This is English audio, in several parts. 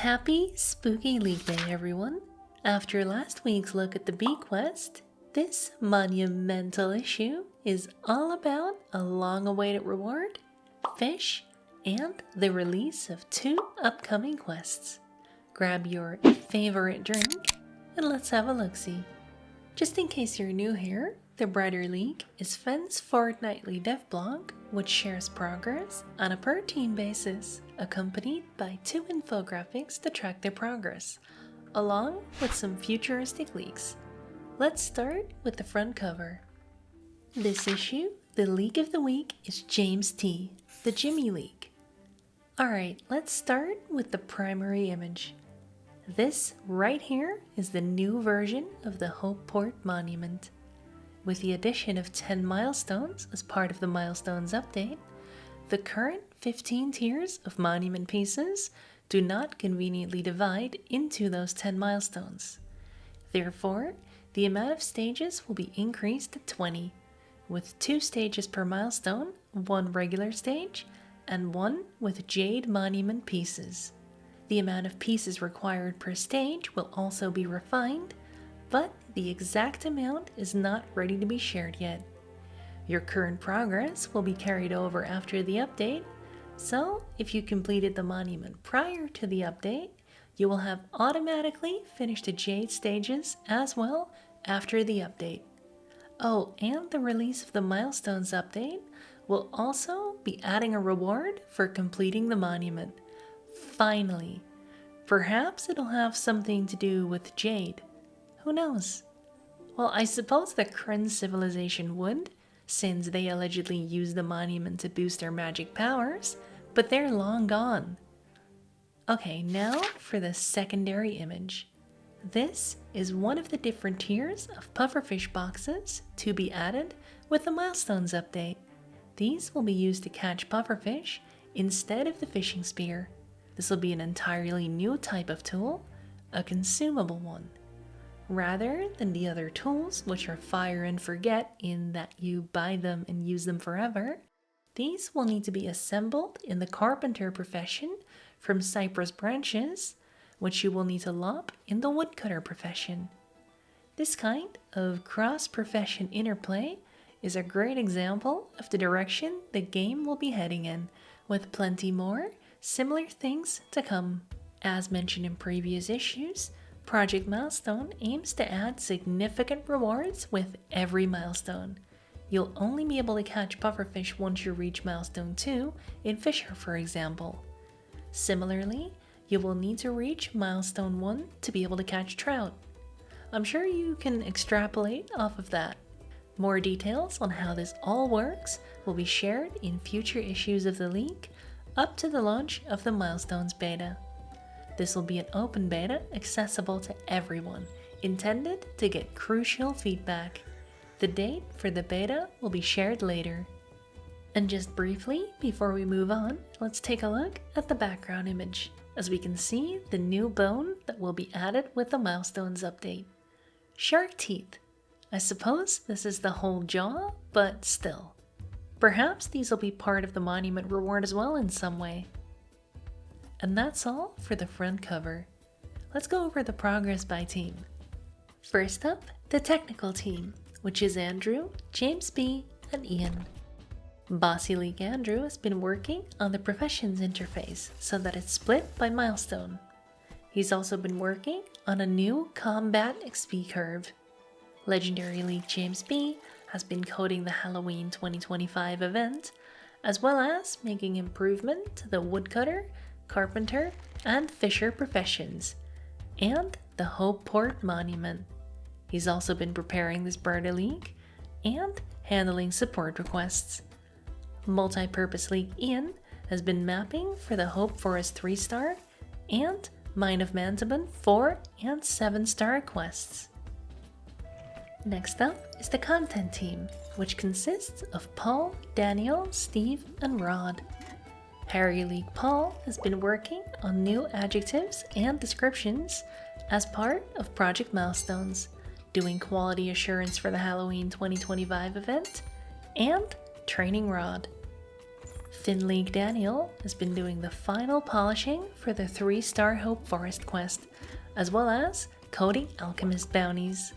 Happy Spooky Leek Day, everyone! After last week's look at the bee quest, this monumental issue is all about a long-awaited reward, fish, and the release of 2 upcoming quests. Grab your favorite drink and let's have a look-see. Just in case you're new here, the Brighter Leek is Fenn's fortnightly dev blog, which shares progress on a per team basis, accompanied by 2 infographics to track their progress, along with some futuristic leaks. Let's start with the front cover. This issue, the leak of the week is James T, the Jimmy leak. Alright, let's start with the primary image. This right here is the new version of the Hopeport Monument. With the addition of 10 milestones as part of the Milestones update, the current 15 tiers of monument pieces do not conveniently divide into those 10 milestones. Therefore, the amount of stages will be increased to 20, with 2 stages per milestone, 1 regular stage, and 1 with Jade Monument pieces. The amount of pieces required per stage will also be refined, but the exact amount is not ready to be shared yet. Your current progress will be carried over after the update, so if you completed the monument prior to the update, you will have automatically finished the Jade stages as well after the update. Oh, and the release of the Milestones update will also be adding a reward for completing the monument. Finally, perhaps it'll have something to do with Jade. Who knows? Well, I suppose the Kryn civilization would, since they allegedly used the monument to boost their magic powers, but they're long gone. Okay, now for the secondary image. This is one of the different tiers of pufferfish boxes to be added with the Milestones update. These will be used to catch pufferfish instead of the fishing spear. This will be an entirely new type of tool, a consumable one. Rather than the other tools, which are fire and forget in that you buy them and use them forever, these will need to be assembled in the carpenter profession from cypress branches, which you will need to lop in the woodcutter profession. This kind of cross-profession interplay is a great example of the direction the game will be heading in, with plenty more similar things to come. As mentioned in previous issues, Project Milestone aims to add significant rewards with every milestone. You'll only be able to catch pufferfish once you reach Milestone 2 in Fisher, for example. Similarly, you will need to reach Milestone 1 to be able to catch trout. I'm sure you can extrapolate off of that. More details on how this all works will be shared in future issues of the leak up to the launch of the Milestones beta. This will be an open beta accessible to everyone, intended to get crucial feedback. The date for the beta will be shared later. And just briefly, before we move on, let's take a look at the background image, as we can see the new bone that will be added with the Milestones update. Shark teeth. I suppose this is the whole jaw, but still. Perhaps these will be part of the monument reward as well in some way. And that's all for the front cover. Let's go over the progress by team. First up, the technical team, which is Andrew, James B, and Ian. Bossy Leek Andrew has been working on the professions interface so that it's split by milestone. He's also been working on a new combat XP curve. Legendary Leek James B has been coding the Halloween 2025 event, as well as making improvement to the woodcutter, carpenter, and fisher professions, and the Hopeport Monument. He's also been preparing this Brighter Leek and handling support requests. Multi-purpose Leek Ian has been mapping for the Hope Forest 3-star and Mine of Mantaban 4 and 7-star quests. Next up is the content team, which consists of Paul, Daniel, Steve, and Rod. Harry Leek Paul has been working on new adjectives and descriptions as part of Project Milestones, doing quality assurance for the Halloween 2025 event, and training Rod. Thin Leek Daniel has been doing the final polishing for the 3-star Hope Forest quest, as well as coding Alchemist bounties.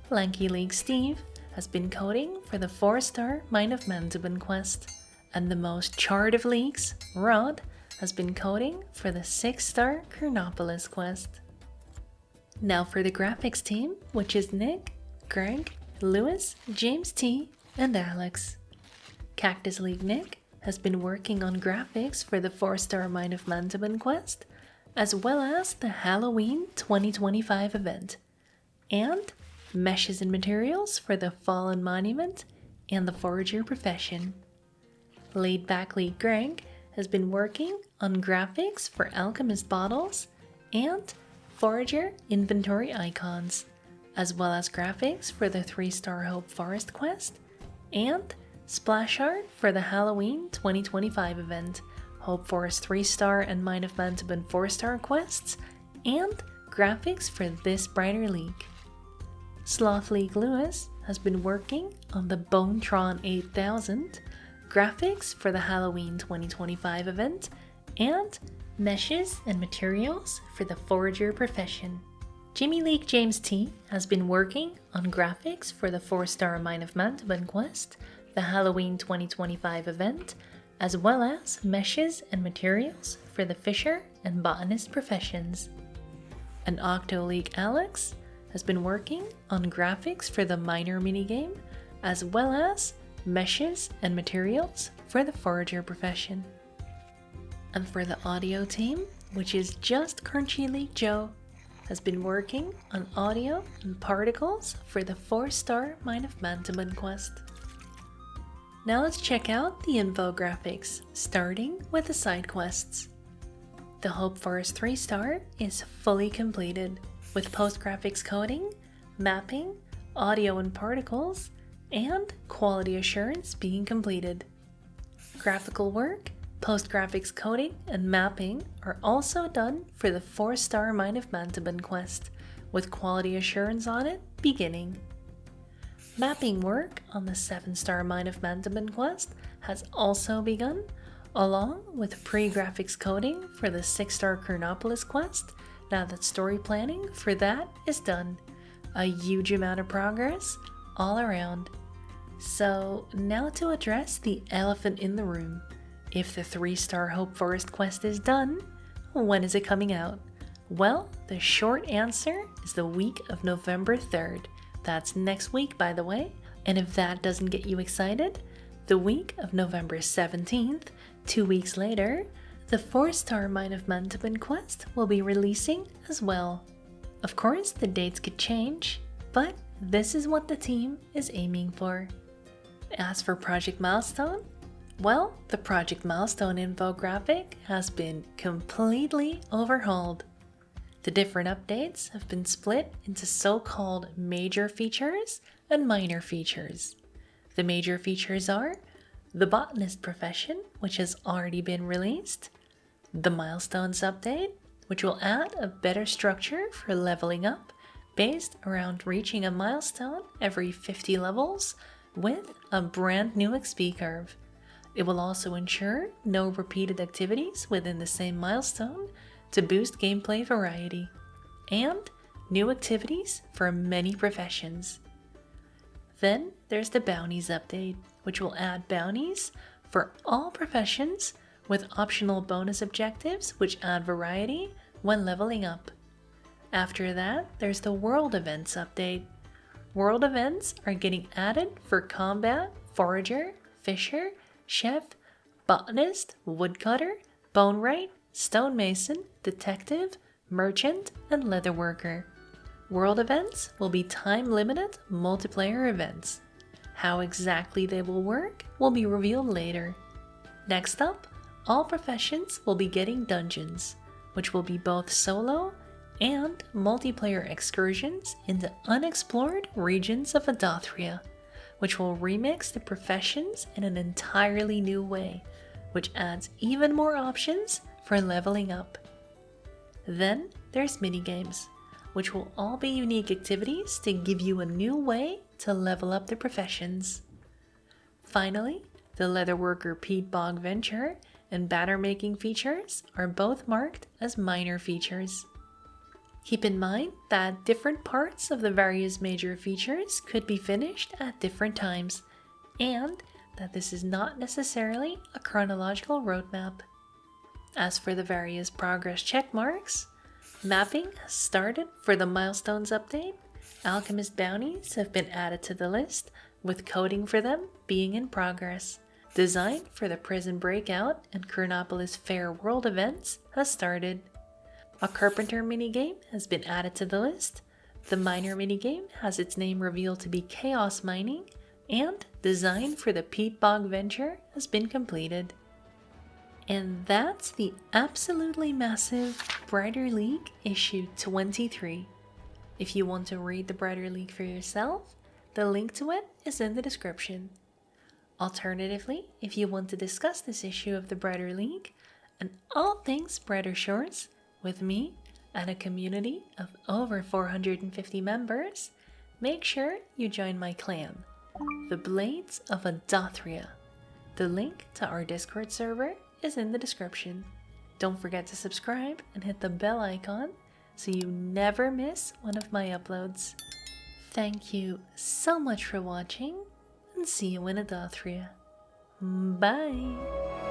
Lanky Leek Steve has been coding for the 4-star Mine of Mantuban quest, and the most charred of leeks, Rod, has been coding for the 6-star Chronopolis quest. Now for the graphics team, which is Nick, Greg, Lewis, James T, and Alex. Cactus League Nick has been working on graphics for the 4-star Mine of Mantuban quest, as well as the Halloween 2025 event, and meshes and materials for the Fallen Monument and the Forager profession. Laid Back League Greg has been working on graphics for Alchemist bottles and Forager inventory icons, as well as graphics for the 3-star Hope Forest quest and splash art for the Halloween 2025 event, Hope Forest 3-star and Mine of Mantuban 4-star quests, and graphics for this Brighter League. Sloth League Lewis has been working on the Bonetron 8000, graphics for the Halloween 2025 event, and meshes and materials for the Forager profession. Jimmy League James T has been working on graphics for the 4-star Mine of Mantuban quest, the Halloween 2025 event, as well as meshes and materials for the Fisher and Botanist professions. And Octo League Alex has been working on graphics for the Miner minigame, as well as meshes and materials for the Forager profession. And for the audio team, which is just Crunchy League Joe, has been working on audio and particles for the 4-star Mine of Mantuban quest. Now let's check out the infographics, starting with the side quests. The Hope Forest 3-star is fully completed, with post-graphics coding, mapping, audio and particles, and quality assurance being completed. Graphical work, post-graphics coding, and mapping are also done for the 4-star Mine of Mantuban quest, with quality assurance on it beginning. Mapping work on the 7-star Mine of Mantuban quest has also begun, along with pre-graphics coding for the 6-star Chronopolis quest, now that story planning for that is done. A huge amount of progress all around. So now to address the elephant in the room. If the 3-star Hope Forest quest is done, when is it coming out? Well, the short answer is the week of November 3rd. That's next week, by the way. And if that doesn't get you excited, the week of November 17th, 2 weeks later, the 4-star Mine of Mantuban quest will be releasing as well. Of course, the dates could change, but this is what the team is aiming for. As for Project Milestone, well, the Project Milestone infographic has been completely overhauled. The different updates have been split into so-called major features and minor features. The major features are the Botanist profession, which has already been released, the Milestones update, which will add a better structure for leveling up based around reaching a milestone every 50 levels with a brand new XP curve. It will also ensure no repeated activities within the same milestone to boost gameplay variety, and new activities for many professions. Then there's the Bounties update, which will add bounties for all professions with optional bonus objectives which add variety when leveling up. After that, there's the World Events update. World Events are getting added for Combat, Forager, Fisher, Chef, Botanist, Woodcutter, Bonewright, Stonemason, Detective, Merchant, and Leatherworker. World events will be time-limited multiplayer events. How exactly they will work will be revealed later. Next up, all professions will be getting dungeons, which will be both solo and multiplayer excursions into unexplored regions of Adothria, which will remix the professions in an entirely new way, which adds even more options for leveling up. Then there's minigames, which will all be unique activities to give you a new way to level up the professions. Finally, The leatherworker Peat Bog Venture and banner making features are both marked as minor features. Keep in mind that different parts of the various major features could be finished at different times, and that this is not necessarily a chronological roadmap. As for the various progress check marks, mapping has started for the Milestones update. Alchemist bounties have been added to the list, with coding for them being in progress. Design for the Prison Breakout and Chronopolis Fair World events has started. A Carpenter minigame has been added to the list. The Miner minigame has its name revealed to be Chaos Mining, and design for the Peat Bog Venture has been completed. And that's the absolutely massive Brighter Leek issue 23. If you want to read the Brighter Leek for yourself, the link to it is in the description. Alternatively, if you want to discuss this issue of the Brighter Leek and all things Brighter Shores with me and a community of over 450 members, make sure you join my clan, the Blades of Adothria. The link to our Discord server is in the description. Don't forget to subscribe and hit the bell icon so you never miss one of my uploads. Thank you so much for watching, and see you in Adothria. Bye!